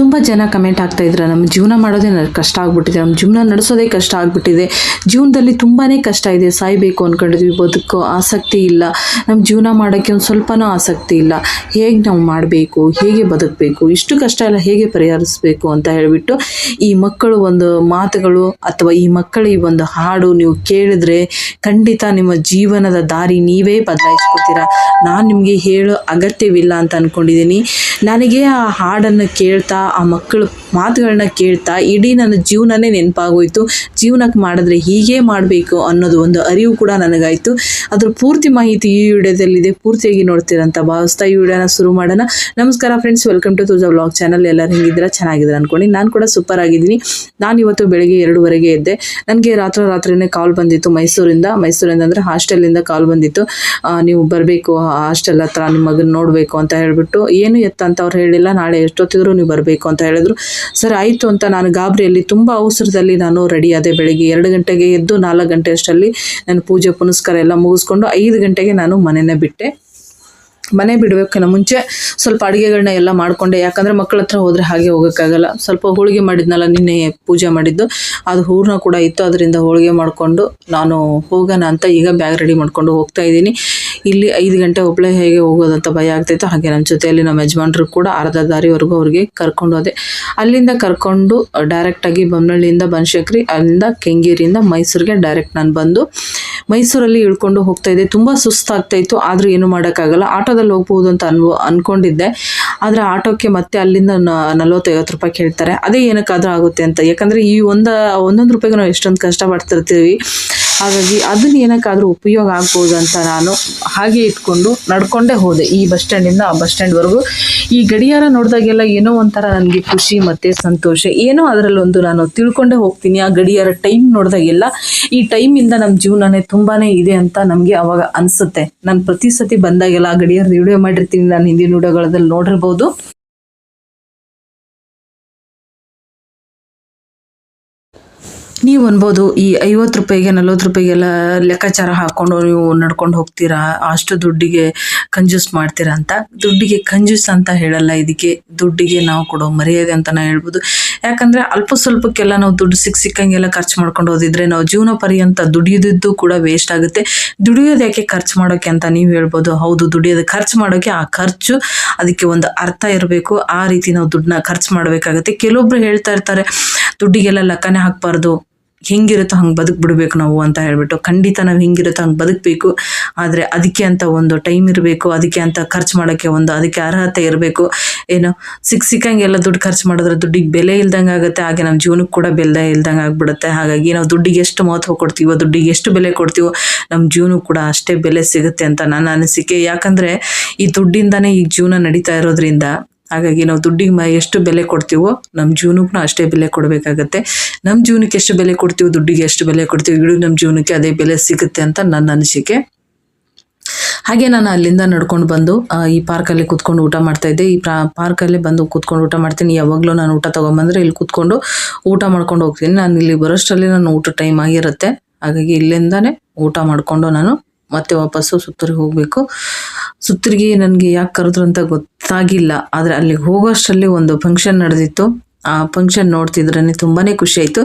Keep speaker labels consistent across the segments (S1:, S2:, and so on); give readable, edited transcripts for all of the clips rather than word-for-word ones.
S1: ತುಂಬ ಜನ ಕಮೆಂಟ್ ಆಗ್ತಾ ಇದ್ರು, ನಮ್ಮ ಜೀವನ ಮಾಡೋದೇ ಕಷ್ಟ ಆಗ್ಬಿಟ್ಟಿದೆ, ನಮ್ಮ ಜೀವನ ನಡೆಸೋದೇ ಕಷ್ಟ ಆಗ್ಬಿಟ್ಟಿದೆ, ಜೀವನದಲ್ಲಿ ತುಂಬಾ ಕಷ್ಟ ಇದೆ, ಸಾಯಬೇಕು ಅಂದ್ಕೊಂಡಿದ್ವಿ, ಬದುಕೋ ಆಸಕ್ತಿ ಇಲ್ಲ, ನಮ್ಮ ಜೀವನ ಮಾಡೋಕ್ಕೆ ಒಂದು ಸ್ವಲ್ಪನೂ ಆಸಕ್ತಿ ಇಲ್ಲ, ಹೇಗೆ ನಾವು ಮಾಡಬೇಕು, ಹೇಗೆ ಬದುಕಬೇಕು, ಇಷ್ಟು ಕಷ್ಟ ಎಲ್ಲ ಹೇಗೆ ಪರಿಹರಿಸಬೇಕು ಅಂತ ಹೇಳಿಬಿಟ್ಟು ಈ ಮಕ್ಕಳು ಒಂದು ಮಾತುಗಳು ಅಥವಾ ಈ ಮಕ್ಕಳ ಈ ಒಂದು ಹಾಡು ನೀವು ಕೇಳಿದ್ರೆ ಖಂಡಿತ ನಿಮ್ಮ ಜೀವನದ ದಾರಿ ನೀವೇ ಬದಲಾಯಿಸ್ಕೊತೀರಾ. ನಾನು ನಿಮಗೆ ಹೇಳೋ ಅಗತ್ಯವಿಲ್ಲ ಅಂತ ಅಂದ್ಕೊಂಡಿದ್ದೀನಿ. ನನಗೆ ಆ ಹಾಡನ್ನು ಕೇಳ್ತಾ ಆ ಮಕ್ಕಳ ಮಾತುಗಳನ್ನ ಕೇಳ್ತಾ ಇಡೀ ನನ್ನ ಜೀವನನೇ ನೆನಪಾಗೋಯ್ತು. ಜೀವನಕ್ಕೆ ಮಾಡಿದ್ರೆ ಹೀಗೆ ಮಾಡಬೇಕು ಅನ್ನೋದು ಒಂದು ಅರಿವು ಕೂಡ ನನಗಾಯಿತು. ಅದ್ರ ಪೂರ್ತಿ ಮಾಹಿತಿ ಈ ವಿಡಿಯೋದಲ್ಲಿದೆ, ಪೂರ್ತಿಯಾಗಿ ನೋಡ್ತೀರಂತ ಭಾವಿಸ್ತಾ ಈ ವಿಡಿಯೋನ ಶುರು ಮಾಡೋಣ. ನಮಸ್ಕಾರ friends, welcome to Tuja vlog channel. ಎಲ್ಲರೂ ಹೆಂಗಿದ್ದೀರಾ? ಚೆನ್ನಾಗಿದ್ದೀರಾ ಅನ್ಕೊಂಡು ನಾನು ಕೂಡ ಸೂಪರ್ ಆಗಿದ್ದೀನಿ. ನಾನು ಇವತ್ತು ಬೆಳಗ್ಗೆ 2:30 ಎದ್ದೆ. ನನಗೆ ರಾತ್ರಿನೇ ಕಾಲ್ ಬಂದಿತ್ತು ಮೈಸೂರಿಂದ ಅಂದರೆ ಹಾಸ್ಟೆಲಿಂದ ಕಾಲ್ ಬಂದಿತ್ತು. ನೀವು ಬರಬೇಕು ಹಾಸ್ಟೆಲ್ ಹತ್ರ, ನಿಮ್ಮ ಮಗನ ನೋಡಬೇಕು ಅಂತ ಹೇಳಿಬಿಟ್ಟು. ಏನು ಎತ್ತ ಅಂತ ಅವ್ರು ಹೇಳಿಲ್ಲ, ನಾಳೆ ಎಷ್ಟೊತ್ತಿದ್ರು ನೀವು ಬರಬೇಕು ಅಂತ ಹೇಳಿದ್ರು. ಸರ್ ಆಯಿತು ಅಂತ ನಾನು ಗಾಬರಿಯಲ್ಲಿ ತುಂಬ ಅವಸರದಲ್ಲಿ ನಾನು ರೆಡಿ ಆದೆ. ಬೆಳಗ್ಗೆ 2 ಗಂಟೆಗೆ ಎದ್ದು 4 ಗಂಟೆ ಅಷ್ಟರಲ್ಲಿ ನಾನು ಪೂಜೆ ಪುನಸ್ಕಾರ ಎಲ್ಲ ಮುಗಿಸ್ಕೊಂಡು 5 ಗಂಟೆಗೆ ನಾನು ಮನೆಯೇ ಬಿಟ್ಟೆ. ಮನೆ ಬಿಡಬೇಕನ್ನ ಮುಂಚೆ ಸ್ವಲ್ಪ ಅಡುಗೆಗಳನ್ನ ಎಲ್ಲ ಮಾಡಿಕೊಂಡೆ. ಯಾಕಂದರೆ ಮಕ್ಕಳ ಹತ್ರ ಹೋದರೆ ಹಾಗೆ ಹೋಗೋಕ್ಕಾಗಲ್ಲ. ಸ್ವಲ್ಪ ಹೋಳಿಗೆ ಮಾಡಿದ್ನಲ್ಲ, ನಿನ್ನೆ ಪೂಜೆ ಮಾಡಿದ್ದು, ಅದು ಹೂರ್ಣ ಕೂಡ ಇತ್ತು, ಅದರಿಂದ ಹೋಳಿಗೆ ಮಾಡಿಕೊಂಡು ನಾನು ಹೋಗೋಣ ಅಂತ ಈಗ ಬ್ಯಾಗ್ ರೆಡಿ ಮಾಡಿಕೊಂಡು ಹೋಗ್ತಾ ಇದ್ದೀನಿ. ಇಲ್ಲಿ 5 ಗಂಟೆ ಒಬ್ಬಳೇ ಹೇಗೆ ಹೋಗೋದಂತ ಭಯ ಆಗ್ತಾಯಿತ್ತು. ಹಾಗೆ ನನ್ನ ಜೊತೆಯಲ್ಲಿ ನಮ್ಮ ಯಜಮಾನ್ರು ಕೂಡ ಅರ್ಧ ದಾರಿವರೆಗೂ ಅವ್ರಿಗೆ ಕರ್ಕೊಂಡು ಹೋದೆ. ಅಲ್ಲಿಂದ ಕರ್ಕೊಂಡು ಡೈರೆಕ್ಟಾಗಿ ಬೊಮ್ಮನಹಳ್ಳಿಯಿಂದ ಬನಶಂಕರಿ, ಅಲ್ಲಿಂದ ಕೆಂಗೇರಿಯಿಂದ ಮೈಸೂರಿಗೆ ಡೈರೆಕ್ಟ್ ನಾನು ಬಂದು ಮೈಸೂರಲ್ಲಿ ಇಳ್ಕೊಂಡು ಹೋಗ್ತಾ ಇದ್ದೆ. ತುಂಬ ಸುಸ್ತಾಗ್ತಾಯಿತ್ತು, ಆದರೂ ಏನು ಮಾಡೋಕ್ಕಾಗಲ್ಲ. ಆಟೋದಲ್ಲಿ ಹೋಗ್ಬೋದು ಅಂತ ಅಂದ್ಕೊಂಡಿದ್ದೆ. ಆದರೆ ಆಟೋಕ್ಕೆ ಮತ್ತೆ ಅಲ್ಲಿಂದ 40-50 ರೂಪಾಯಿ ಕೇಳ್ತಾರೆ. ಅದೇ ಏನಕ್ಕಾದರೂ ಆಗುತ್ತೆ ಅಂತ, ಯಾಕಂದರೆ ಈ ಒಂದೊಂದು ರೂಪಾಯಿಗೆ ನಾವು ಎಷ್ಟೊಂದು ಕಷ್ಟಪಡ್ತಿರ್ತೀವಿ. ಹಾಗಾಗಿ ಅದನ್ನ ಏನಕ್ಕಾದರೂ ಉಪಯೋಗ ಆಗ್ಬೋದು ಅಂತ ನಾನು ಹಾಗೆ ಇಟ್ಕೊಂಡು ನಡ್ಕೊಂಡೇ ಹೋದೆ ಈ ಬಸ್ ಸ್ಟ್ಯಾಂಡಿಂದ ಆ ಬಸ್ ಸ್ಟ್ಯಾಂಡ್ವರೆಗೂ. ಈ ಗಡಿಯಾರ ನೋಡಿದಾಗೆಲ್ಲ ಏನೋ ಒಂಥರ ನನಗೆ ಖುಷಿ ಮತ್ತು ಸಂತೋಷ, ಏನೋ ಅದರಲ್ಲೊಂದು ನಾನು ತಿಳ್ಕೊಂಡೇ ಹೋಗ್ತೀನಿ. ಆ ಗಡಿಯಾರ ಟೈಮ್ ನೋಡಿದಾಗೆಲ್ಲ ಈ ಟೈಮಿಂದ ನಮ್ಮ ಜೀವನನೇ ತುಂಬಾ ಇದೆ ಅಂತ ನಮಗೆ ಅವಾಗ ಅನಿಸುತ್ತೆ. ನಾನು ಪ್ರತಿ ಸತಿ ಬಂದಾಗೆಲ್ಲ ಆ ಗಡಿಯಾರದ ವಿಡಿಯೋ ಮಾಡಿರ್ತೀನಿ, ನಾನು ಹಿಂದಿನ ವಿಡಿಯೋಗಳಲ್ಲಿ ನೋಡಿರ್ಬೋದು. ನೀವು ಅನ್ಬೋದು, ಈ 50 ರೂಪಾಯಿಗೆ 40 ರೂಪಾಯಿಗೆಲ್ಲ ಲೆಕ್ಕಾಚಾರ ಹಾಕ್ಕೊಂಡು ನೀವು ನಡ್ಕೊಂಡು ಹೋಗ್ತೀರಾ, ಅಷ್ಟು ದುಡ್ಡಿಗೆ ಕಂಜೂಸ್ ಮಾಡ್ತೀರಾ ಅಂತ. ದುಡ್ಡಿಗೆ ಕಂಜೂಸ್ ಅಂತ ಹೇಳಲ್ಲ, ಇದಕ್ಕೆ ದುಡ್ಡಿಗೆ ನಾವು ಕೊಡೋ ಮರ್ಯಾದೆ ಅಂತ ನಾನು ಹೇಳ್ಬೋದು. ಯಾಕಂದರೆ ಅಲ್ಪ ಸ್ವಲ್ಪಕ್ಕೆಲ್ಲ ನಾವು ದುಡ್ಡು ಸಿಕ್ಕಂಗೆಲ್ಲ ಖರ್ಚು ಮಾಡ್ಕೊಂಡು ಹೋದಿದ್ರೆ ನಾವು ಜೀವನ ಪರ್ಯಂತ ದುಡಿಯೋದಿದ್ದು ಕೂಡ ವೇಸ್ಟ್ ಆಗುತ್ತೆ. ದುಡಿಯೋದು ಯಾಕೆ ಖರ್ಚು ಮಾಡೋಕ್ಕೆ ಅಂತ ನೀವು ಹೇಳ್ಬೋದು. ಹೌದು, ದುಡಿಯೋದು ಖರ್ಚು ಮಾಡೋಕ್ಕೆ, ಆ ಖರ್ಚು ಅದಕ್ಕೆ ಒಂದು ಅರ್ಥ ಇರಬೇಕು. ಆ ರೀತಿ ನಾವು ದುಡ್ಡನ್ನ ಖರ್ಚು ಮಾಡಬೇಕಾಗುತ್ತೆ. ಕೆಲವೊಬ್ರು ಹೇಳ್ತಾ ಇರ್ತಾರೆ, ದುಡ್ಡಿಗೆಲ್ಲ ಲೆಕ್ಕನೇ ಹಾಕಬಾರ್ದು, ಹೆಂಗಿರುತ್ತೋ ಹಂಗೆ ಬದುಕ್ಬಿಡ್ಬೇಕು ನಾವು ಅಂತ ಹೇಳ್ಬಿಟ್ಟು. ಖಂಡಿತ ನಾವು ಹೆಂಗಿರುತ್ತೋ ಹಂಗೆ ಬದುಕಬೇಕು. ಆದರೆ ಅದಕ್ಕೆ ಅಂತ ಒಂದು ಟೈಮ್ ಇರಬೇಕು, ಅದಕ್ಕೆ ಅಂತ ಖರ್ಚು ಮಾಡೋಕ್ಕೆ ಅದಕ್ಕೆ ಅರ್ಹತೆ ಇರಬೇಕು. ಏನು ಸಿಕ್ಕಂಗೆಲ್ಲ ದುಡ್ಡು ಖರ್ಚು ಮಾಡಿದ್ರೆ ದುಡ್ಡಿಗೆ ಬೆಲೆ ಇಲ್ದಂಗೆ ಆಗುತ್ತೆ. ಹಾಗೆ ನಮ್ಮ ಜೀವನಕ್ಕೆ ಕೂಡ ಬೆಲೆ ಇಲ್ದಂಗೆ ಆಗ್ಬಿಡುತ್ತೆ. ಹಾಗಾಗಿ ನಾವು ದುಡ್ಡಿಗೆ ಎಷ್ಟು ಮಹತ್ವ ಕೊಡ್ತೀವೋ, ದುಡ್ಡಿಗೆ ಎಷ್ಟು ಬೆಲೆ ಕೊಡ್ತೀವೋ, ನಮ್ಮ ಜೀವನಕ್ಕೆ ಕೂಡ ಅಷ್ಟೇ ಬೆಲೆ ಸಿಗುತ್ತೆ ಅಂತ ನನ್ನ ಅನಿಸಿಕೆ. ಯಾಕಂದರೆ ಈ ದುಡ್ಡಿಂದನೇ ಈಗ ಜೀವನ ನಡೀತಾ ಇರೋದ್ರಿಂದ, ಹಾಗಾಗಿ ನಾವು ದುಡ್ಡಿಗೆ ಎಷ್ಟು ಬೆಲೆ ಕೊಡ್ತೀವೋ ನಮ್ಮ ಜೀವನಕ್ಕೂ ಅಷ್ಟೇ ಬೆಲೆ ಕೊಡಬೇಕಾಗತ್ತೆ. ನಮ್ಮ ಜೀವನಕ್ಕೆ ಎಷ್ಟು ಬೆಲೆ ಕೊಡ್ತೀವೋ, ದುಡ್ಡಿಗೆ ಎಷ್ಟು ಬೆಲೆ ಕೊಡ್ತೀವಿ, ಇಡೀ ನಮ್ಮ ಜೀವನಕ್ಕೆ ಅದೇ ಬೆಲೆ ಸಿಗುತ್ತೆ ಅಂತ ನನ್ನ ಅನಿಸಿಕೆ. ಹಾಗೆ ನಾನು ಅಲ್ಲಿಂದ ನಡ್ಕೊಂಡು ಬಂದು ಈ ಪಾರ್ಕಲ್ಲಿ ಕೂತ್ಕೊಂಡು ಊಟ ಮಾಡ್ತಾಯಿದ್ದೆ. ಈ ಪಾರ್ಕಲ್ಲೇ ಬಂದು ಕೂತ್ಕೊಂಡು ಊಟ ಮಾಡ್ತೀನಿ. ಯಾವಾಗಲೂ ನಾನು ಊಟ ತೊಗೊಂಬಂದರೆ ಇಲ್ಲಿ ಕೂತ್ಕೊಂಡು ಊಟ ಮಾಡ್ಕೊಂಡು ಹೋಗ್ತೀನಿ. ನಾನು ಇಲ್ಲಿ ಬರೋಷ್ಟರಲ್ಲಿ ನಾನು ಊಟ ಟೈಮ್ ಆಗಿರುತ್ತೆ. ಹಾಗಾಗಿ ಇಲ್ಲಿಂದಾನೇ ಊಟ ಮಾಡಿಕೊಂಡು ನಾನು ಮತ್ತೆ ವಾಪಸ್ಸು ಸುತ್ತೂರಿಗೆ ಹೋಗಬೇಕು. ಸುತ್ತೂರಿಗೆ ನನಗೆ ಯಾಕೆ ಕರೆದ್ರು ಅಂತ ಗೊತ್ತಾಗಿಲ್ಲ. ಆದರೆ ಅಲ್ಲಿಗೆ ಹೋಗೋಷ್ಟರಲ್ಲಿ ಒಂದು ಫಂಕ್ಷನ್ ನಡೆದಿತ್ತು. ಆ ಫಂಕ್ಷನ್ ನೋಡ್ತಿದ್ರೇ ತುಂಬಾ ಖುಷಿ ಆಯಿತು.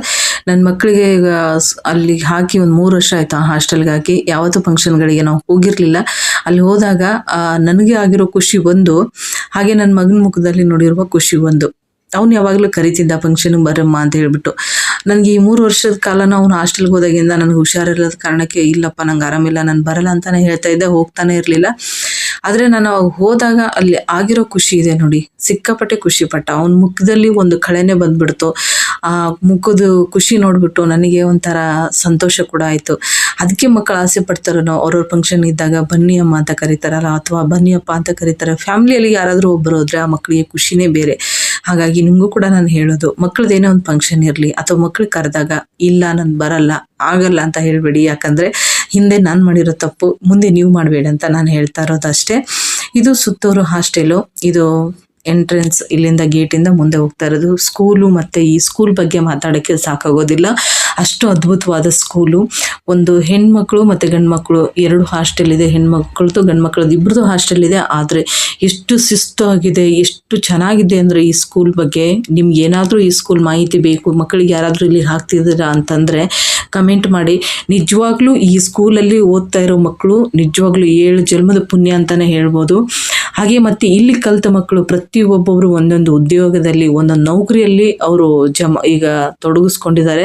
S1: ನನ್ನ ಮಕ್ಕಳಿಗೆ ಈಗ ಅಲ್ಲಿಗೆ ಹಾಕಿ ಒಂದು 3 ವರ್ಷ ಆಯಿತು, ಆ ಹಾಸ್ಟೆಲ್ಗೆ ಹಾಕಿ. ಯಾವತ್ತೂ ಫಂಕ್ಷನ್ಗಳಿಗೆ ನಾವು ಹೋಗಿರಲಿಲ್ಲ. ಅಲ್ಲಿ ಹೋದಾಗ ನನಗೆ ಆಗಿರೋ ಖುಷಿ ಒಂದು, ಹಾಗೆ ನನ್ನ ಮಗನ ಮುಖದಲ್ಲಿ ನೋಡಿರುವ ಖುಷಿ ಒಂದು. ಅವ್ನು ಯಾವಾಗಲೂ ಕರಿತಿದ್ದ ಫಂಕ್ಷನ್ಗೆ ಬರಮ್ಮ ಅಂತ ಹೇಳ್ಬಿಟ್ಟು. ನನಗೆ ಈ 3 ವರ್ಷದ ಕಾಲನ ಅವ್ನು ಹಾಸ್ಟೆಲ್ಗೆ ಹೋದಾಗಿಂದ ನನಗೆ ಹುಷಾರಿಲ್ಲದ ಕಾರಣಕ್ಕೆ, ಇಲ್ಲಪ್ಪ ನಂಗೆ ಆರಾಮಿಲ್ಲ, ನಾನು ಬರಲ್ಲ ಅಂತಲೇ ಹೇಳ್ತಾ ಇದ್ದೆ, ಹೋಗ್ತಾನೆ ಇರಲಿಲ್ಲ. ಆದರೆ ನಾನು ಅವಾಗ ಹೋದಾಗ ಅಲ್ಲಿ ಆಗಿರೋ ಖುಷಿ ಇದೆ ನೋಡಿ, ಸಿಕ್ಕಾಪಟ್ಟೆ ಖುಷಿಪಟ್ಟ. ಅವನ ಮುಖದಲ್ಲಿ ಒಂದು ಕಳೆನೇ ಬಂದ್ಬಿಡ್ತು. ಆ ಮುಖದ ಖುಷಿ ನೋಡಿಬಿಟ್ಟು ನನಗೆ ಒಂಥರ ಸಂತೋಷ ಕೂಡ ಆಯಿತು. ಅದಕ್ಕೆ ಮಕ್ಕಳು ಆಸೆ ಪಡ್ತಾರೋ, ನಾವು ಅವ್ರವ್ರ ಫಂಕ್ಷನ್ ಇದ್ದಾಗ ಬನ್ನಿ ಅಮ್ಮ ಅಂತ ಕರೀತಾರಲ್ಲ, ಅಥವಾ ಬನ್ನಿಯಪ್ಪ ಅಂತ ಕರೀತಾರೆ. ಫ್ಯಾಮಿಲಿಯಲ್ಲಿ ಯಾರಾದರೂ ಒಬ್ಬರು ಹೋದರೆ ಆ ಮಕ್ಕಳಿಗೆ ಖುಷಿನೇ ಬೇರೆ. ಹಾಗಾಗಿ ನಿಮಗೂ ಕೂಡ ನಾನು ಹೇಳೋದು, ಮಕ್ಕಳದೇನೋ ಒಂದು ಫಂಕ್ಷನ್ ಇರಲಿ ಅಥವಾ ಮಕ್ಕಳು ಕರೆದಾಗ ಇಲ್ಲ ನಾನು ಬರಲ್ಲ, ಆಗಲ್ಲ ಅಂತ ಹೇಳಬೇಡಿ. ಯಾಕಂದರೆ ಹಿಂದೆ ನಾನು ಮಾಡಿರೋ ತಪ್ಪು ಮುಂದೆ ನೀವು ಮಾಡಬೇಡಿ ಅಂತ ನಾನು ಹೇಳ್ತಾ ಇರೋದು ಅಷ್ಟೇ. ಇದು ಸುತ್ತೂರು ಹಾಸ್ಟೆಲು. ಇದು ಎಂಟ್ರೆನ್ಸ್, ಇಲ್ಲಿಂದ ಗೇಟಿಂದ ಮುಂದೆ ಹೋಗ್ತಾ ಇರೋದು ಸ್ಕೂಲು. ಮತ್ತು ಈ ಸ್ಕೂಲ್ ಬಗ್ಗೆ ಮಾತಾಡೋಕ್ಕೆ ಸಾಕಾಗೋದಿಲ್ಲ, ಅಷ್ಟು ಅದ್ಭುತವಾದ ಸ್ಕೂಲು. ಒಂದು ಹೆಣ್ಮಕ್ಳು ಮತ್ತು ಗಂಡು ಮಕ್ಕಳು 2 ಹಾಸ್ಟೆಲ್ ಇದೆ, ಹೆಣ್ಮಕ್ಳದ್ದು ಗಂಡು ಮಕ್ಕಳದ್ದು ಇಬ್ಬರದು ಹಾಸ್ಟೆಲ್ ಇದೆ. ಆದರೆ ಎಷ್ಟು ಶಿಸ್ತಾಗಿದೆ, ಎಷ್ಟು ಚೆನ್ನಾಗಿದೆ ಅಂದರೆ ಈ ಸ್ಕೂಲ್ ಬಗ್ಗೆ ನಿಮ್ಗೆ ಏನಾದರೂ ಈ ಸ್ಕೂಲ್ ಮಾಹಿತಿ ಬೇಕು, ಮಕ್ಕಳಿಗೆ ಯಾರಾದರೂ ಇಲ್ಲಿ ಹಾಕ್ತಿದ್ದೀರಾ ಅಂತಂದರೆ ಕಮೆಂಟ್ ಮಾಡಿ. ನಿಜವಾಗ್ಲೂ ಈ ಸ್ಕೂಲಲ್ಲಿ ಓದ್ತಾ ಇರೋ ಮಕ್ಕಳು ನಿಜವಾಗ್ಲೂ 7 ಜನ್ಮದ ಪುಣ್ಯ ಅಂತಲೇ ಹೇಳ್ಬೋದು. ಹಾಗೆ ಮತ್ತು ಇಲ್ಲಿ ಕಲಿತ ಮಕ್ಕಳು ಪ್ರತಿಯೊಬ್ಬೊಬ್ಬರು ಒಂದೊಂದು ಉದ್ಯೋಗದಲ್ಲಿ, ಒಂದೊಂದು ನೌಕರಿಯಲ್ಲಿ ಅವರು ಈಗ ತೊಡಗಿಸ್ಕೊಂಡಿದ್ದಾರೆ.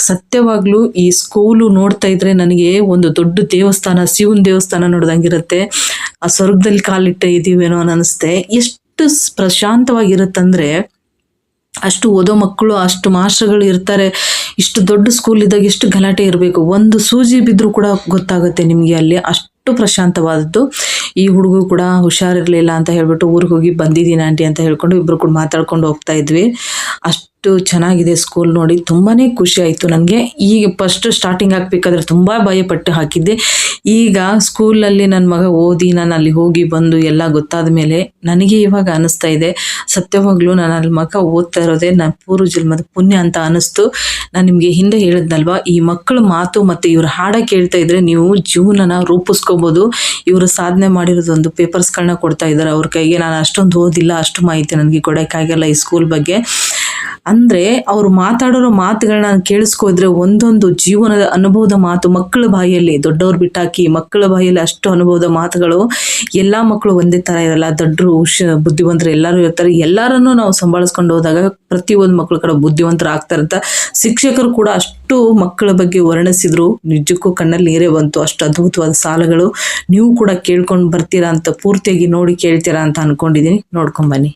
S1: ಸತ್ಯವಾಗ್ಲೂ ಈ ಸ್ಕೂಲು ನೋಡ್ತಾ ಇದ್ರೆ ನನಗೆ ಒಂದು ದೊಡ್ಡ ದೇವಸ್ಥಾನ, ಶಿವನ ದೇವಸ್ಥಾನ ನೋಡ್ದಂಗಿರುತ್ತೆ. ಆ ಸ್ವರ್ಗದಲ್ಲಿ ಕಾಲಿಟ್ಟ ಇದೀವೇನೋ ಅನ್ನಿಸುತ್ತೆ. ಎಷ್ಟು ಪ್ರಶಾಂತವಾಗಿರುತ್ತಂದರೆ ಅಷ್ಟು ಓದೋ ಮಕ್ಕಳು, ಅಷ್ಟು ಮಾಸ್ಟರ್ಗಳು ಇರ್ತಾರೆ. ಇಷ್ಟು ದೊಡ್ಡ ಸ್ಕೂಲ್ ಇದ್ದಾಗ ಎಷ್ಟು ಗಲಾಟೆ ಇರಬೇಕು, ಒಂದು ಸೂಜಿ ಬಿದ್ದರೂ ಕೂಡ ಗೊತ್ತಾಗುತ್ತೆ ನಿಮಗೆ ಅಲ್ಲಿ, ಅಷ್ಟು ಪ್ರಶಾಂತವಾದದ್ದು. ಈ ಹುಡುಗ ಕೂಡ ಹುಷಾರಿರಲಿಲ್ಲ ಅಂತ ಹೇಳ್ಬಿಟ್ಟು ಊರಿಗೆ ಹೋಗಿ ಬಂದಿದ್ದೀನಿ ಆಂಟಿ ಅಂತ ಹೇಳ್ಕೊಂಡು ಇಬ್ಬರು ಕೂಡ ಮಾತಾಡ್ಕೊಂಡು ಹೋಗ್ತಾ ಇದ್ವಿ. ಅಷ್ಟು ಚೆನ್ನಾಗಿದೆ ಸ್ಕೂಲ್ ನೋಡಿ, ತುಂಬಾ ಖುಷಿ ಆಯಿತು ನನಗೆ. ಈಗ ಫಸ್ಟ್ ಸ್ಟಾರ್ಟಿಂಗ್ ಹಾಕ್ಬೇಕಾದ್ರೆ ತುಂಬ ಭಯಪಟ್ಟು ಹಾಕಿದ್ದೆ. ಈಗ ಸ್ಕೂಲಲ್ಲಿ ನನ್ನ ಮಗ ಓದಿ ನಾನು ಅಲ್ಲಿ ಹೋಗಿ ಬಂದು ಎಲ್ಲ ಗೊತ್ತಾದ ಮೇಲೆ ನನಗೆ ಇವಾಗ ಅನ್ನಿಸ್ತಾ ಇದೆ, ಸತ್ಯವಾಗ್ಲೂ ನಾನು ಅಲ್ಲಿ ಮಗ ಓದ್ತಾ ಇರೋದೇ ನನ್ನ ಪೂರ್ವ ಜನ್ಮದ ಪುಣ್ಯ ಅಂತ ಅನ್ನಿಸ್ತು. ನಾನು ನಿಮಗೆ ಹಿಂದೆ ಹೇಳಿದ್ನಲ್ವ, ಈ ಮಕ್ಕಳ ಮಾತು ಮತ್ತು ಇವ್ರ ಹಾಡ ಕೇಳ್ತಾ ಇದ್ರೆ ನೀವು ಜೀವನನ ರೂಪಿಸ್ಕೋಬೋದು. ಇವರು ಸಾಧನೆ ಮಾಡಿರೋದೊಂದು ಪೇಪರ್ಸ್ಗಳನ್ನ ಕೊಡ್ತಾ ಇದ್ದಾರೆ ಅವ್ರ ಕೈಗೆ. ನಾನು ಅಷ್ಟೊಂದು ಓದಿಲ್ಲ, ಅಷ್ಟು ಮಾಹಿತಿ ನನಗೆ ಕೊಡೋಕ್ಕಾಗಲ್ಲ ಈ ಸ್ಕೂಲ್ ಬಗ್ಗೆ. ಅಂದರೆ ಅವರು ಮಾತಾಡೋ ಮಾತುಗಳನ್ನ ಕೇಳಿಸ್ಕೋದ್ರೆ ಒಂದೊಂದು ಜೀವನದ ಅನುಭವದ ಮಾತು ಮಕ್ಕಳ ಬಾಯಲ್ಲಿ, ದೊಡ್ಡವ್ರು ಬಿಟ್ಟಾಕಿ ಮಕ್ಕಳ ಬಾಯಲ್ಲಿ ಅಷ್ಟು ಅನುಭವದ ಮಾತುಗಳು. ಎಲ್ಲ ಮಕ್ಕಳು ಒಂದೇ ಥರ ಇರಲ್ಲ, ದೊಡ್ಡರು ಬುದ್ಧಿವಂತರು ಎಲ್ಲರೂ ಇರ್ತಾರೆ. ಎಲ್ಲರನ್ನೂ ನಾವು ಸಂಭಾಳಿಸ್ಕೊಂಡು ಹೋದಾಗ ಪ್ರತಿಯೊಂದು ಮಕ್ಕಳು ಕೂಡ ಬುದ್ಧಿವಂತರು ಆಗ್ತಾರಂತ ಶಿಕ್ಷಕರು ಕೂಡ ಅಷ್ಟು ಮಕ್ಕಳ ಬಗ್ಗೆ ವರ್ಣಿಸಿದ್ರು. ನಿಜಕ್ಕೂ ಕಣ್ಣಲ್ಲಿ ನೀರೇ ಬಂತು, ಅಷ್ಟು ಅದ್ಭುತವಾದ ಸಾಲುಗಳು. ನೀವು ಕೂಡ ಕೇಳ್ಕೊಂಡು ಬರ್ತೀರಾ ಅಂತ, ಪೂರ್ತಿಯಾಗಿ ನೋಡಿ ಕೇಳ್ತೀರಾ ಅಂತ ಅನ್ಕೊಂಡಿದ್ದೀನಿ. ನೋಡ್ಕೊಂಬನ್ನಿ.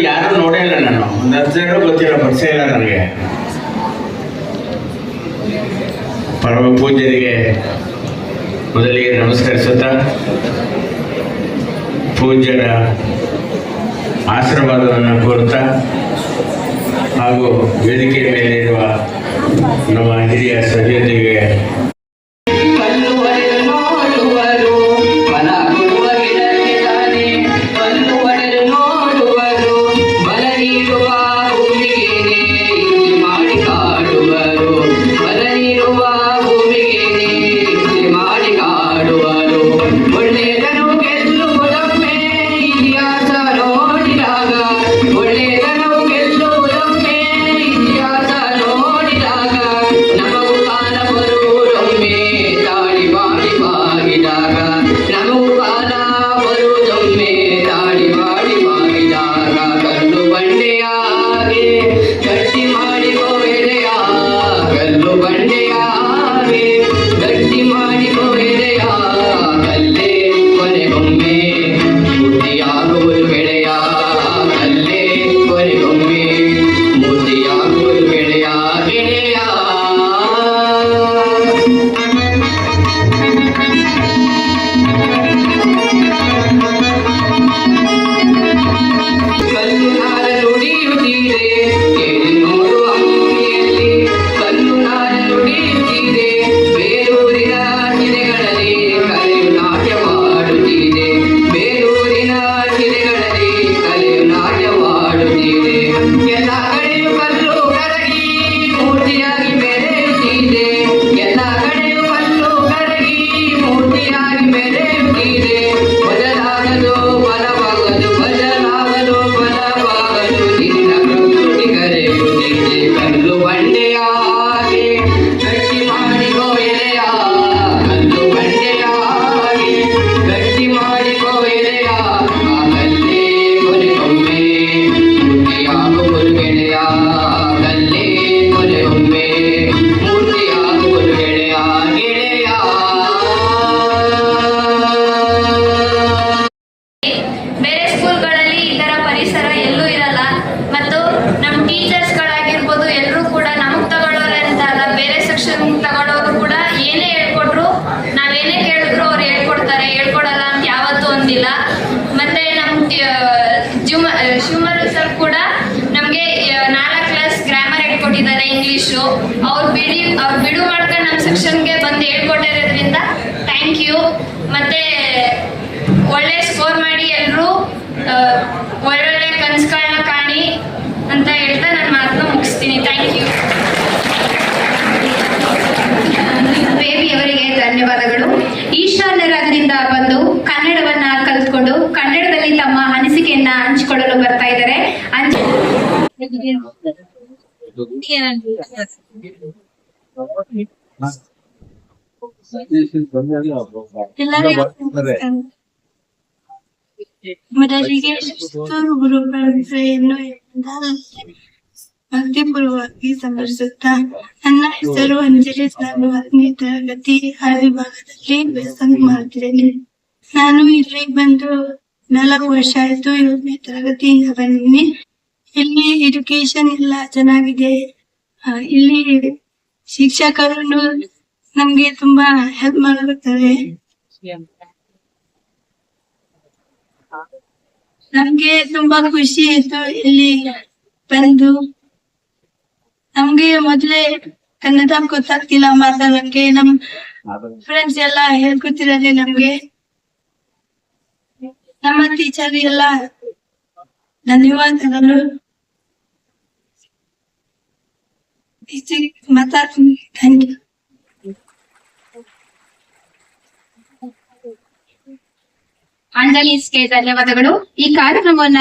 S2: ಯಾರು ನೋಡೇ ಇಲ್ಲ, ನಾನು ಒಂದು ಅರ್ಜೆಂಟು ಗೊತ್ತಿಲ್ಲ, ಪರಿಚಯ ಇಲ್ಲ ನನಗೆ. ಪರಮ ಪೂಜ್ಯರಿಗೆ ಮೊದಲಿಗೆ ನಮಸ್ಕರಿಸುತ್ತಾ, ಪೂಜ್ಯರ ಆಶೀರ್ವಾದವನ್ನು ಕೋರುತ್ತಾ, ಹಾಗೂ ವೇದಿಕೆಯ ಮೇಲಿರುವ ನಮ್ಮ ಹಿರಿಯ ಸಹೋದರಿಗೆ
S3: ನಮಗೂ ಕಾಲ ಬರು ಇಂಗ್ಲೀಷು. ಅವ್ರು ಬಿಡು ಮಾಡ್ಕೊಂಡು ನಮ್ಮ ಸೆಕ್ಷನ್ಗೆ ಬಂದು ಹೇಳ್ಕೊಟ್ಟಿರೋದ್ರಿಂದ ಥ್ಯಾಂಕ್ ಯು. ಮತ್ತೆ ಒಳ್ಳೆ ಸ್ಕೋರ್ ಮಾಡಿ ಎಲ್ಲರೂ ಒಳ್ಳೊಳ್ಳೆ ಕನಸುಗಳನ್ನ ಕಾಣಿ ಅಂತ ಹೇಳ್ತಾ ನನ್ನ ಮಾತನ್ನ ಮುಗಿಸ್ತೀನಿ. Thank you.
S4: ಬೇಬಿ ಅವರಿಗೆ ಧನ್ಯವಾದಗಳು. ಈಶಾನ್ಯರಾಗದಿಂದ ಬಂದು ಕನ್ನಡವನ್ನ ಕಲಿತ್ಕೊಂಡು ಕನ್ನಡದಲ್ಲಿ ತಮ್ಮ ಅನಿಸಿಕೆಯನ್ನ ಹಂಚಿಕೊಳ್ಳಲು ಬರ್ತಾ ಇದ್ದಾರೆ.
S5: ಮೊದಲಿಗೆ ಗುರುಗಳನ್ನು ಭಕ್ತಿಪೂರ್ವವಾಗಿ ಸಮರ್ಸುತ್ತಾ, ನನ್ನ ಹೆಸರು ಅಂಜಲಿ. ನಾನು 10ನೇ ತರಗತಿ ವಿಭಾಗದಲ್ಲಿ ವ್ಯಾಸಂಗ ಮಾಡ್ತಿದ್ದೇನೆ. ನಾನು ಇಲ್ಲಿ ಬಂದು 4 ವರ್ಷ ಆಯ್ತು. 7ನೇ ತರಗತಿಯಿಂದ ಬಂದಿದ್ದೀನಿ. ಇಲ್ಲಿ ಎಜುಕೇಶನ್ ಎಲ್ಲ ಚೆನ್ನಾಗಿದೆ. ಇಲ್ಲಿ ಶಿಕ್ಷಕರು ನಮ್ಗೆ ತುಂಬಾ ಹೆಲ್ಪ್ ಮಾಡುತ್ತಾರೆ. ನಮ್ಗೆ ತುಂಬಾ ಖುಷಿ ಆಯ್ತು ಇಲ್ಲಿ ಬಂದು. ನಮ್ಗೆ ಮೊದ್ಲೇ ಕನ್ನಡ ಗೊತ್ತಾಗ್ತಿಲ್ಲ ಮಾತಾಡಕ್ಕೆ. ನಮ್ ಫ್ರೆಂಡ್ಸ್ ಎಲ್ಲ ಹೇಳ್ಕೊತಿರಲ್ಲಿ ನಮ್ಗೆ. ನಮ್ಮ ಟೀಚರ್ ಎಲ್ಲ ಧನ್ಯವಾದಗಳು. ಮಾತಾಡ್ತೀನಿ. Thank you.
S4: ಅಂಜಲಿಸ್ಗೆ ಧನ್ಯವಾದಗಳು. ಈ ಕಾರ್ಯಕ್ರಮವನ್ನ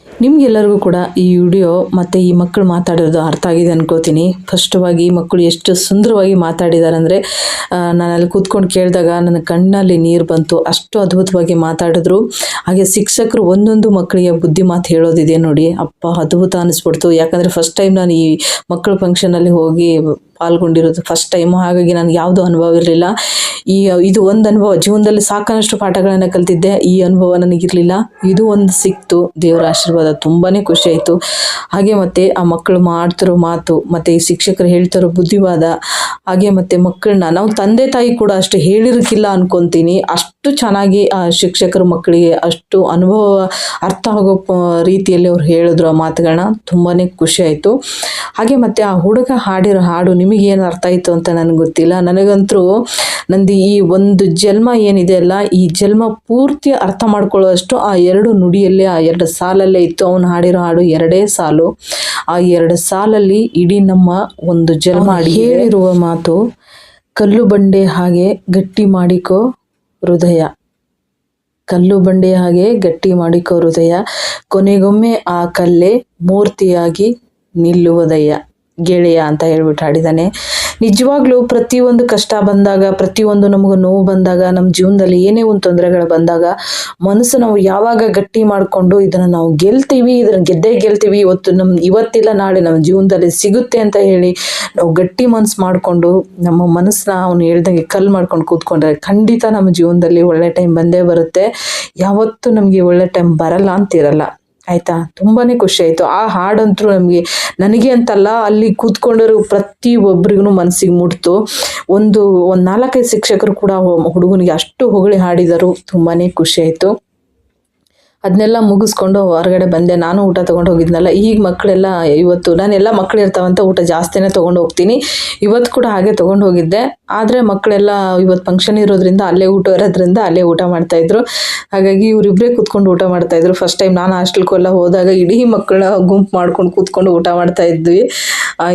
S1: ನಿಮ್ಗೆಲ್ಲರಿಗೂ ಕೂಡ ಈ ವಿಡಿಯೋ ಮತ್ತು ಈ ಮಕ್ಕಳು ಮಾತಾಡೋದು ಅರ್ಥ ಆಗಿದೆ ಅನ್ಕೋತೀನಿ. ಫಸ್ಟವಾಗಿ ಈ ಮಕ್ಕಳು ಎಷ್ಟು ಸುಂದರವಾಗಿ ಮಾತಾಡಿದ್ದಾರೆ ಅಂದರೆ ನಾನು ಅಲ್ಲಿ ಕೂತ್ಕೊಂಡು ಕೇಳಿದಾಗ ನನ್ನ ಕಣ್ಣಲ್ಲಿ ನೀರು ಬಂತು. ಅಷ್ಟು ಅದ್ಭುತವಾಗಿ ಮಾತಾಡಿದ್ರು. ಹಾಗೆ ಶಿಕ್ಷಕರು ಒಂದೊಂದು ಮಕ್ಕಳಿಗೆ ಬುದ್ಧಿ ಮಾತು ಹೇಳೋದಿದೆ ನೋಡಿ, ಅಪ್ಪ ಅದ್ಭುತ ಅನ್ನಿಸ್ಬಿಡ್ತು. ಯಾಕಂದರೆ ಫಸ್ಟ್ ಟೈಮ್ ನಾನು ಈ ಮಕ್ಕಳ ಫಂಕ್ಷನಲ್ಲಿ ಹೋಗಿ ಪಾಲ್ಗೊಂಡಿರೋದು ಫಸ್ಟ್ ಟೈಮು. ಹಾಗಾಗಿ ನನಗೆ ಯಾವುದೂ ಅನುಭವ ಇರಲಿಲ್ಲ. ಇದು ಒಂದು ಅನುಭವ. ಜೀವನದಲ್ಲಿ ಸಾಕಷ್ಟು ಪಾಠಗಳನ್ನು ಕಲ್ತಿದ್ದೆ, ಈ ಅನುಭವ ನನಗಿರಲಿಲ್ಲ. ಇದು ಒಂದು ಸಿಕ್ತು, ದೇವರ ಆಶೀರ್ವಾದ. ತುಂಬಾ ಖುಷಿ ಆಯಿತು. ಹಾಗೆ ಮತ್ತು ಆ ಮಕ್ಕಳು ಮಾಡ್ತಿರೋ ಮಾತು ಮತ್ತು ಈ ಶಿಕ್ಷಕರು ಹೇಳ್ತಿರೋ ಬುದ್ಧಿವಾದ, ಹಾಗೆ ಮತ್ತು ಮಕ್ಕಳನ್ನ ನಾವು ತಂದೆ ತಾಯಿ ಕೂಡ ಅಷ್ಟು ಹೇಳಿರಕ್ಕಿಲ್ಲ ಅನ್ಕೊತೀನಿ. ಅಷ್ಟು ಚೆನ್ನಾಗಿ ಆ ಶಿಕ್ಷಕರು ಮಕ್ಕಳಿಗೆ ಅಷ್ಟು ಅನುಭವ ಅರ್ಥ ಆಗೋ ರೀತಿಯಲ್ಲಿ ಅವ್ರು ಹೇಳಿದ್ರು ಆ ಮಾತುಗಳನ್ನ. ತುಂಬಾ ಖುಷಿ ಆಯಿತು. ಹಾಗೆ ಮತ್ತು ಆ ಹುಡುಗ ಹಾಡಿರೋ ಹಾಡು ನಿಮಗೇನು ಅರ್ಥ ಆಯಿತು ಅಂತ ನನಗೆ ಗೊತ್ತಿಲ್ಲ. ನನಗಂತೂ ನಂದು ಈ ಒಂದು ಜನ್ಮ ಏನಿದೆ ಅಲ್ಲ, ಈ ಜನ್ಮ ಪೂರ್ತಿ ಅರ್ಥ ಮಾಡ್ಕೊಳ್ಳೋಷ್ಟು ಆ 2 ನುಡಿಯಲ್ಲೇ, ಆ 2 ಸಾಲಲ್ಲೇ ಇತ್ತು. ಅವನು ಹಾಡಿರೋ ಹಾಡು 2 ಸಾಲು. ಆ 2 ಸಾಲಲ್ಲಿ ಇಡೀ ನಮ್ಮ ಒಂದು ಜನ್ಮ ಹೇಳಿರುವ ಮಾತು, ಕಲ್ಲು ಬಂಡೆ ಹಾಗೆ ಗಟ್ಟಿ ಮಾಡಿಕೋ ಹೃದಯ, ಕಲ್ಲು ಬಂಡೆ ಹಾಗೆ ಗಟ್ಟಿ ಮಾಡಿಕೋ ಹೃದಯ, ಕೊನೆಗೊಮ್ಮೆ ಆ ಕಲ್ಲೇ ಮೂರ್ತಿಯಾಗಿ ನಿಲ್ಲುವುದಯ್ಯ ಗೆಳೆಯ ಅಂತ ಹೇಳ್ಬಿಟ್ಟು ಹಾಡಿದ್ದಾನೆ. ನಿಜವಾಗ್ಲೂ ಪ್ರತಿಯೊಂದು ಕಷ್ಟ ಬಂದಾಗ, ಪ್ರತಿಯೊಂದು ನಮಗೂ ನೋವು ಬಂದಾಗ, ನಮ್ಮ ಜೀವನದಲ್ಲಿ ಏನೇ ಒಂದು ತೊಂದರೆಗಳು ಬಂದಾಗ ಮನಸ್ಸು ನಾವು ಯಾವಾಗ ಗಟ್ಟಿ ಮಾಡಿಕೊಂಡು ಇದನ್ನು ನಾವು ಗೆಲ್ತೀವಿ, ಇದನ್ನು ಗೆಲ್ತೀವಿ, ಇವತ್ತಿಲ್ಲ ನಾಳೆ ನಮ್ಮ ಜೀವನದಲ್ಲಿ ಸಿಗುತ್ತೆ ಅಂತ ಹೇಳಿ ನಾವು ಗಟ್ಟಿ ಮನಸ್ಸು ಮಾಡಿಕೊಂಡು ನಮ್ಮ ಮನಸ್ಸನ್ನ ಅವನು ಹೇಳ್ದಂಗೆ ಕಲ್ಲು ಮಾಡ್ಕೊಂಡು ಕೂತ್ಕೊಂಡ್ರೆ ಖಂಡಿತ ನಮ್ಮ ಜೀವನದಲ್ಲಿ ಒಳ್ಳೆ ಟೈಮ್ ಬಂದೇ ಬರುತ್ತೆ. ಯಾವತ್ತೂ ನಮಗೆ ಒಳ್ಳೆ ಟೈಮ್ ಬರಲ್ಲ ಅಂತಿರಲ್ಲ. ಆಯಿತಾ? ತುಂಬಾ ಖುಷಿ ಆಯಿತು. ಆ ಹಾಡಂತೂ ನನಗೆ ಅಂತಲ್ಲ, ಅಲ್ಲಿ ಕೂತ್ಕೊಂಡರು ಪ್ರತಿಯೊಬ್ಬರಿಗೂ ಮನಸ್ಸಿಗೆ ಮುಟ್ತು. ಒಂದು 4-5 ಶಿಕ್ಷಕರು ಕೂಡ ಹುಡುಗನಿಗೆ ಅಷ್ಟು ಹೊಗಳಿ ಹಾಡಿದರು. ತುಂಬಾ ಖುಷಿ ಆಯಿತು. ಅದನ್ನೆಲ್ಲ ಮುಗಿಸ್ಕೊಂಡು ಹೊರಗಡೆ ಬಂದೆ. ನಾನು ಊಟ ತೊಗೊಂಡು ಹೋಗಿದ್ನಲ್ಲ, ಈಗ ಮಕ್ಕಳೆಲ್ಲ ಇವತ್ತು ನಾನೆಲ್ಲ ಮಕ್ಕಳು ಇರ್ತಾವಂತ ಊಟ ಜಾಸ್ತಿನೇ ತೊಗೊಂಡು ಹೋಗ್ತೀನಿ. ಇವತ್ತು ಕೂಡ ಹಾಗೆ ತೊಗೊಂಡು ಹೋಗಿದ್ದೆ. ಆದರೆ ಮಕ್ಕಳೆಲ್ಲ ಇವತ್ತು ಫಂಕ್ಷನ್ ಇರೋದ್ರಿಂದ ಅಲ್ಲೇ ಊಟ ಇರೋದ್ರಿಂದ ಅಲ್ಲೇ ಊಟ ಮಾಡ್ತಾಯಿದ್ರು. ಹಾಗಾಗಿ ಇವರಿಬ್ಬರೇ ಕೂತ್ಕೊಂಡು ಊಟ ಮಾಡ್ತಾಯಿದ್ರು. ಫಸ್ಟ್ ಟೈಮ್ ನಾನು ಹಾಸ್ಟೆಲ್ಗೆಲ್ಲ ಹೋದಾಗ ಇಡೀ ಮಕ್ಕಳನ್ನ ಗುಂಪು ಮಾಡ್ಕೊಂಡು ಕೂತ್ಕೊಂಡು ಊಟ ಮಾಡ್ತಾಯಿದ್ವಿ.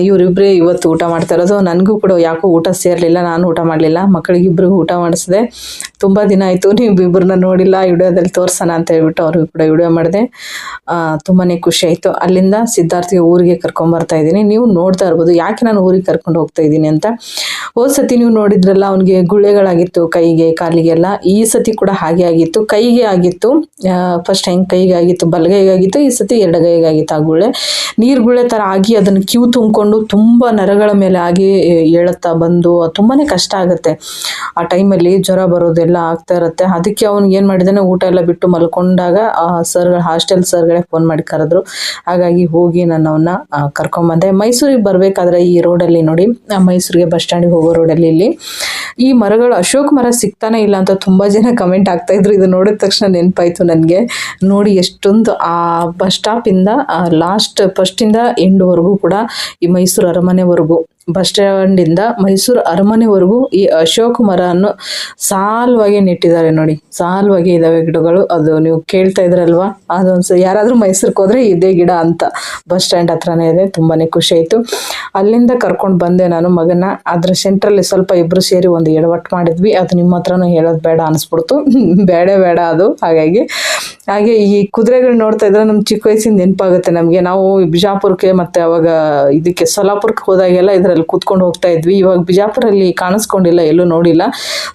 S1: ಇವರಿಬ್ಬರೇ ಇವತ್ತು ಊಟ ಮಾಡ್ತಾ ಇರೋದು. ನನಗೂ ಕೂಡ ಯಾಕೋ ಊಟ ಸೇರಲಿಲ್ಲ, ನಾನು ಊಟ ಮಾಡಲಿಲ್ಲ. ಮಕ್ಕಳಿಗಿಬ್ಬರಿಗೂ ಊಟ ಮಾಡಿಸಿದೆ. ತುಂಬ ದಿನ ಆಯಿತು ನೀವಿಬ್ಬರನ್ನ ನೋಡಿಲ್ಲ, ವಿಡಿಯೋದಲ್ಲಿ ತೋರಿಸೋಣ ಅಂತ ಹೇಳ್ಬಿಟ್ಟು ಅವ್ರಿಗೂ ಕೂಡ ವಿಡಿಯೋ ಮಾಡಿದೆ. ತುಂಬಾ ಖುಷಿ ಆಯಿತು. ಅಲ್ಲಿಂದ ಸಿದ್ಧಾರ್ಥಿಗೆ ಊರಿಗೆ ಕರ್ಕೊಂಬರ್ತಾ ಇದ್ದೀನಿ. ನೀವು ನೋಡ್ತಾ ಇರ್ಬೋದು ಯಾಕೆ ನಾನು ಊರಿಗೆ ಕರ್ಕೊಂಡು ಹೋಗ್ತಾ ಇದ್ದೀನಿ ಅಂತ. ಹೋದ ಸತಿ ನೀವು ನೋಡಿದ್ರಲ್ಲ, ಅವನಿಗೆ ಗುಳ್ಳೆಗಳಾಗಿತ್ತು ಕೈಗೆ ಕಾಲಿಗೆಲ್ಲ. ಈ ಸತಿ ಕೂಡ ಹಾಗೆ ಆಗಿತ್ತು. ಕೈಗೆ ಆಗಿತ್ತು. ಫಸ್ಟ್ ಹೆಂಗೆ ಕೈಗೆ ಆಗಿತ್ತು, ಬಲಗೈಗೆ ಆಗಿತ್ತು. ಈ ಸತಿ ಎಡಗೈಗೆ ಆಗಿತ್ತು ಆ ಗುಳ್ಳೆ. ನೀರು ಗುಳ್ಳೆ ಥರ ಆಗಿ ಅದನ್ನು ಕ್ಯೂ ತುಂಬಿಕೊಂಡು ತುಂಬ ನರಗಳ ಮೇಲೆ ಆಗಿ ಹೇಳುತ್ತಾ ಬಂದು ತುಂಬಾ ಕಷ್ಟ ಆಗುತ್ತೆ. ಆ ಟೈಮಲ್ಲಿ ಜ್ವರ ಬರೋದೆಲ್ಲ ಆಗ್ತಾ ಇರುತ್ತೆ. ಅದಕ್ಕೆ ಅವ್ನಿಗೆ ಏನು ಮಾಡಿದ್ದಾನೆ, ಊಟ ಎಲ್ಲ ಬಿಟ್ಟು ಮಲ್ಕೊಂಡಾಗ ಸರ್ಗಳು ಹಾಸ್ಟೆಲ್ ಸರ್ಗಳೇ ಫೋನ್ ಮಾಡಿ ಕರೆದ್ರು. ಹಾಗಾಗಿ ಹೋಗಿ ನಾನು ಅವನ್ನ ಕರ್ಕೊಂಬಂದೆ. ಮೈಸೂರಿಗೆ ಬರಬೇಕಾದ್ರೆ ಈ ರೋಡಲ್ಲಿ ನೋಡಿ, ಮೈಸೂರಿಗೆ ಬಸ್ ಸ್ಟ್ಯಾಂಡಿಗೆ ಹೋಗೋ ರೋಡಲ್ಲಿ ಇಲ್ಲಿ ಈ ಮರಗಳು ಅಶೋಕ್ ಮರ ಸಿಗ್ತಾನೆ ಇಲ್ಲ ಅಂತ ತುಂಬ ಜನ ಕಮೆಂಟ್ ಆಗ್ತಾ ಇದ್ರು. ಇದು ನೋಡಿದ ತಕ್ಷಣ ನೆನಪಾಯ್ತು ನನಗೆ. ನೋಡಿ ಎಷ್ಟೊಂದು ಆ ಬಸ್ ಸ್ಟಾಪಿಂದ ಲಾಸ್ಟ್ ಫಸ್ಟಿಂದ ಎಂಡ್ವರೆಗೂ ಕೂಡ ಈ ಮೈಸೂರು ಅರಮನೆವರೆಗೂ, ಬಸ್ ಸ್ಟ್ಯಾಂಡಿಂದ ಮೈಸೂರು ಅರಮನೆವರೆಗೂ ಈ ಅಶೋಕ್ ಮರವನ್ನು ಸಾಲವಾಗಿ ನೆಟ್ಟಿದ್ದಾರೆ ನೋಡಿ. ಸಾಲವಾಗಿ ಇದಾವೆ ಗಿಡಗಳು. ಅದು ನೀವು ಕೇಳ್ತಾ ಇದ್ರಲ್ವಾ, ಅದೊಂದು ಯಾರಾದರೂ ಮೈಸೂರಿಗೆ ಹೋದ್ರೆ ಇದೇ ಗಿಡ ಅಂತ ಬಸ್ ಸ್ಟ್ಯಾಂಡ್ ಹತ್ರನೇ ಇದೆ. ತುಂಬಾನೇ ಖುಷಿ ಆಯಿತು. ಅಲ್ಲಿಂದ ಕರ್ಕೊಂಡು ಬಂದೆ ನಾನು ಮಗನ. ಅದ್ರ ಸೆಂಟ್ರಲ್ಲಿ ಸ್ವಲ್ಪ ಇಬ್ಬರು ಸೇರಿ ಒಂದು ಎಡವಟ್ಟು ಮಾಡಿದ್ವಿ. ಅದು ನಿಮ್ಮ ಹತ್ರನೂ ಹೇಳೋದು ಬೇಡ ಅನಿಸ್ಬಿಡ್ತು. ಬೇಡ ಅದು. ಹಾಗೆ ಈ ಕುದುರೆಗಳು ನೋಡ್ತಾ ಇದ್ರೆ ನಮ್ಮ ಚಿಕ್ಕ ವಯಸ್ಸಿನ ನೆನಪಾಗುತ್ತೆ ನಮಗೆ. ನಾವು ಬಿಜಾಪುರಕ್ಕೆ ಮತ್ತೆ ಅವಾಗ ಇದಕ್ಕೆ ಸೊಲ್ಲಾಪುರಕ್ಕೆ ಹೋದಾಗೆಲ್ಲ ಇದರಲ್ಲಿ ಕೂತ್ಕೊಂಡು ಹೋಗ್ತಾ ಇದ್ವಿ. ಇವಾಗ ಬಿಜಾಪುರಲ್ಲಿ ಕಾಣಿಸ್ಕೊಂಡಿಲ್ಲ, ಎಲ್ಲೂ ನೋಡಿಲ್ಲ.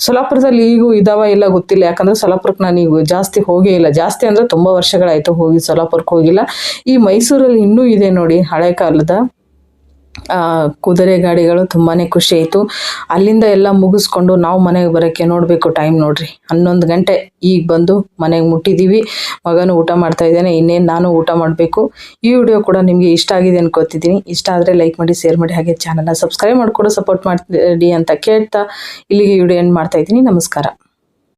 S1: ಸೊಲ್ಲಾಪುರದಲ್ಲಿ ಈಗೂ ಇದಾವ ಇಲ್ಲ ಗೊತ್ತಿಲ್ಲ, ಯಾಕಂದ್ರೆ ಸೊಲ್ಲಾಪುರಕ್ಕೆ ನಾನು ಈಗ ಜಾಸ್ತಿ ಹೋಗೇ ಇಲ್ಲ. ಜಾಸ್ತಿ ಅಂದ್ರೆ ತುಂಬ ವರ್ಷಗಳಾಯ್ತು ಹೋಗಿ, ಸೊಲ್ಲಾಪುರಕ್ಕೆ ಹೋಗಿಲ್ಲ. ಈ ಮೈಸೂರಲ್ಲಿ ಇನ್ನೂ ಇದೆ ನೋಡಿ ಹಳೆ ಕಾಲದ ಕುದುರೆ ಗಾಡಿಗಳು. ತುಂಬಾ ಖುಷಿ ಆಯಿತು. ಅಲ್ಲಿಂದ ಎಲ್ಲ ಮುಗಿಸ್ಕೊಂಡು ನಾವು ಮನೆಗೆ ಬರೋಕ್ಕೆ ನೋಡಬೇಕು ಟೈಮ್ ನೋಡ್ರಿ 11 ಗಂಟೆ. ಈಗ ಬಂದು ಮನೆಗೆ ಮುಟ್ಟಿದ್ದೀವಿ. ಮಗನೂ ಊಟ ಮಾಡ್ತಾ ಇದ್ದೇನೆ, ಇನ್ನೇನು ನಾನು ಊಟ ಮಾಡಬೇಕು. ಈ ವಿಡಿಯೋ ಕೂಡ ನಿಮಗೆ ಇಷ್ಟ ಆಗಿದೆ ಅನ್ಕೋತಿದ್ದೀನಿ. ಇಷ್ಟ ಆದರೆ ಲೈಕ್ ಮಾಡಿ, ಶೇರ್ ಮಾಡಿ, ಹಾಗೆ ಚಾನಲ್ನ ಸಬ್ಸ್ಕ್ರೈಬ್ ಮಾಡಿಕೊಂಡು ಸಪೋರ್ಟ್ ಮಾಡಿ ಅಂತ ಕೇಳ್ತಾ ಇಲ್ಲಿಗೆ ವಿಡಿಯೋ ಎಂಡ್ ಮಾಡ್ತಾ ಇದ್ದೀನಿ. ನಮಸ್ಕಾರ.